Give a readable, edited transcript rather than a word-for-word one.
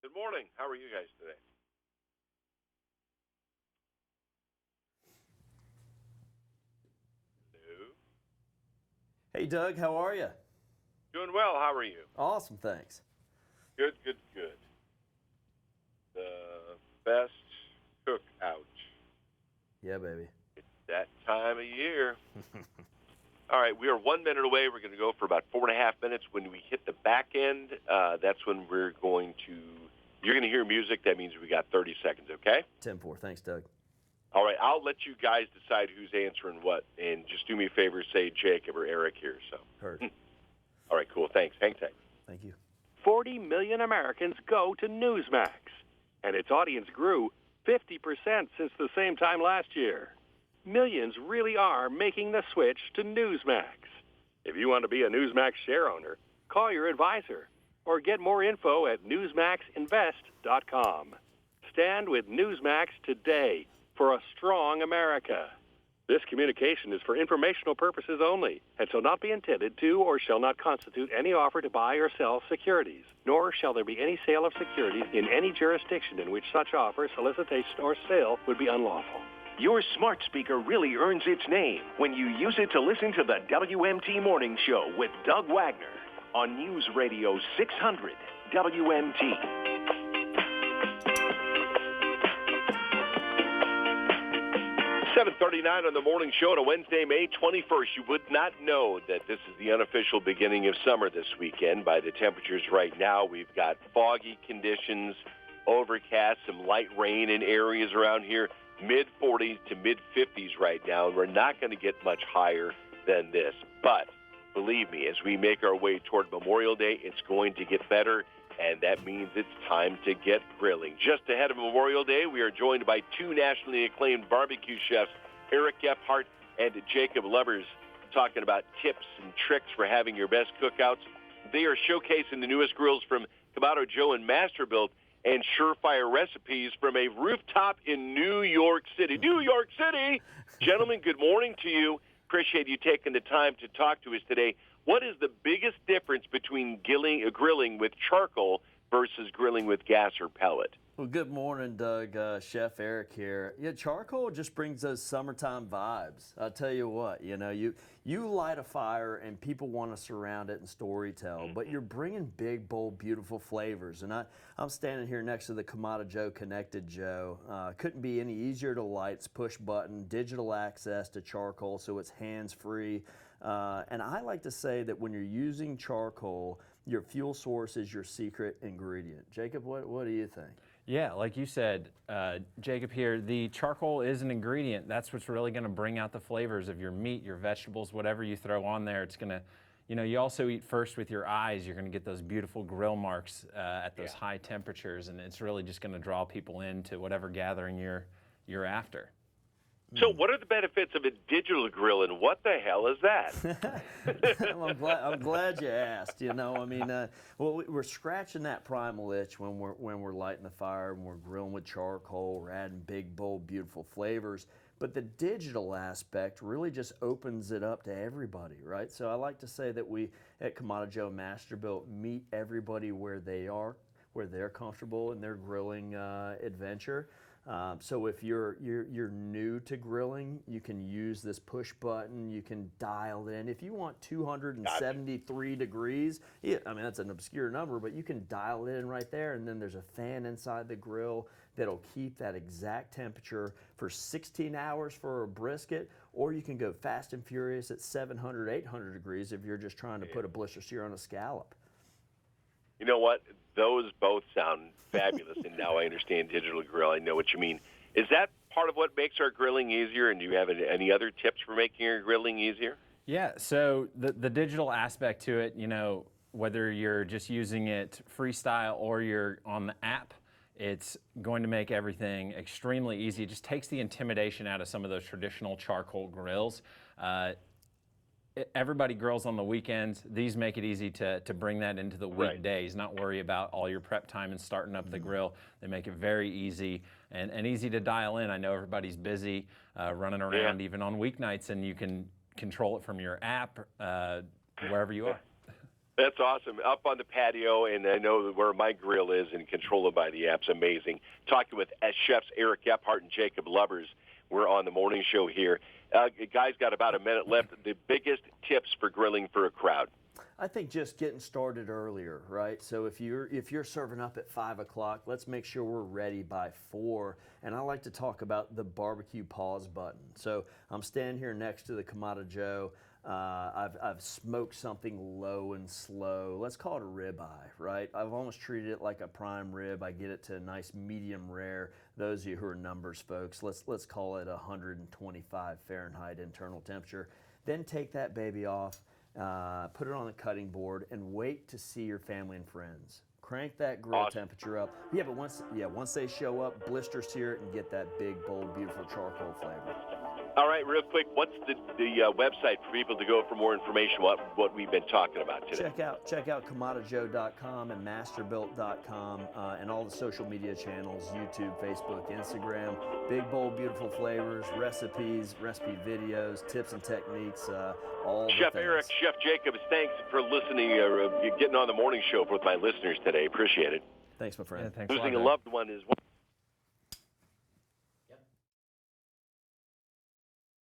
Good morning. How are you guys today? Hello. Hey, Doug, how are you? Doing well. How are you? Awesome, thanks. Good, good, good. The best cookout. Yeah, baby. It's that time of year. All right, we are 1 minute away. We're going to go for about 4.5 minutes. When we hit the back end, that's when you're going to hear music. That means we got 30 seconds, okay? 10-4. Thanks, Doug. All right, I'll let you guys decide who's answering what, and just do me a favor, say Jacob or Eric here. So. Heard. All right, cool. Thanks. Hang tight. Thank you. 40 million Americans go to Newsmax, and its audience grew 50% since the same time last year. Millions really are making the switch to Newsmax. If you want to be a Newsmax share owner, call your advisor or get more info at newsmaxinvest.com. Stand with Newsmax today for a strong America. This communication is for informational purposes only and shall not be intended to or shall not constitute any offer to buy or sell securities, nor shall there be any sale of securities in any jurisdiction in which such offer, solicitation, or sale would be unlawful. Your smart speaker really earns its name when you use it to listen to the WMT Morning Show with Doug Wagner on News Radio 600 WMT. 7:39 on the morning show on a Wednesday, May 21st. You would not know that this is the unofficial beginning of summer this weekend by the temperatures right now. We've got foggy conditions, overcast, some light rain in areas around here, mid-40s to mid-50s right now, and we're not going to get much higher than this. But believe me, as we make our way toward Memorial Day, it's going to get better, and that means it's time to get grilling. Just ahead of Memorial Day, we are joined by two nationally acclaimed barbecue chefs, Eric Gephart and Jacob Lubbers, talking about tips and tricks for having your best cookouts. They are showcasing the newest grills from Kamado Joe and Masterbuilt and surefire recipes from a rooftop in New York City. New York City! Gentlemen, good morning to you. Appreciate you taking the time to talk to us today. What is the biggest difference between grilling with charcoal versus grilling with gas or pellet? Well, good morning, Doug. Chef Eric here. Yeah, charcoal just brings those summertime vibes. I'll tell you what, you light a fire and people want to surround it and storytell, but you're bringing big, bold, beautiful flavors. And I'm standing here next to the Kamado Joe Connected Joe. Couldn't be any easier to light. It's push button, digital access to charcoal, so it's hands-free. And I like to say that when you're using charcoal, your fuel source is your secret ingredient. Jacob, what do you think? Yeah, like you said, Jacob here, the charcoal is an ingredient. That's what's really going to bring out the flavors of your meat, your vegetables, whatever you throw on there. It's going to, you also eat first with your eyes. You're going to get those beautiful grill marks at those high temperatures, and it's really just going to draw people into whatever gathering you're after. So what are the benefits of a digital grill, and what the hell is that? I'm glad you asked. We're scratching that primal itch when we're lighting the fire and we're grilling with charcoal. We're adding big, bold, beautiful flavors. But the digital aspect really just opens it up to everybody, right? So I like to say that we at Kamado Joe Masterbuilt meet everybody where they are, where they're comfortable in their grilling adventure. So if you're new to grilling, you can use this push button. You can dial in. If you want 273 degrees, that's an obscure number, but you can dial it in right there, and then there's a fan inside the grill that'll keep that exact temperature for 16 hours for a brisket, or you can go fast and furious at 700, 800 degrees if you're just trying to put a blister sear on a scallop. You know what? Those both sound fabulous, and now I understand digital grill. I know what you mean. Is that part of what makes our grilling easier, and do you have any other tips for making your grilling easier? Yeah, so the digital aspect to it, whether you're just using it freestyle or you're on the app, it's going to make everything extremely easy. It just takes the intimidation out of some of those traditional charcoal grills. Everybody grills on the weekends. These make it easy to bring that into the weekdays, not worry about all your prep time and starting up the grill. They make it very easy and easy to dial in. I know everybody's busy running around even on weeknights, and you can control it from your app wherever you are. That's awesome. Up on the patio, and I know where my grill is, and control it by the app's amazing. Talking with chefs Eric Gephart and Jacob Lubbers. We're on the morning show here. Guys, got about a minute left. The biggest tips for grilling for a crowd? I think just getting started earlier, right? So if you're serving up at 5 o'clock, let's make sure we're ready by 4. And I like to talk about the barbecue pause button. So I'm standing here next to the Kamado Joe. I've smoked something low and slow. Let's call it a ribeye, right? I've almost treated it like a prime rib. I get it to a nice medium rare. Those of you who are numbers folks, let's call it 125 Fahrenheit internal temperature. Then take that baby off, put it on the cutting board, and wait to see your family and friends. Crank that grill temperature up. Yeah, but once they show up, blister sear it and get that big, bold, beautiful charcoal flavor. All right, real quick, what's the website for people to go for more information what we've been talking about today? Check out KamadoJoe.com and Masterbuilt.com and all the social media channels, YouTube, Facebook, Instagram. Big, bold, beautiful flavors, recipes, recipe videos, tips and techniques, all Chef the things. Eric, Chef Jacobs, thanks for listening, getting on the morning show with my listeners today. Appreciate it. Thanks, my friend. Yeah, thanks Losing a a lot, loved one is one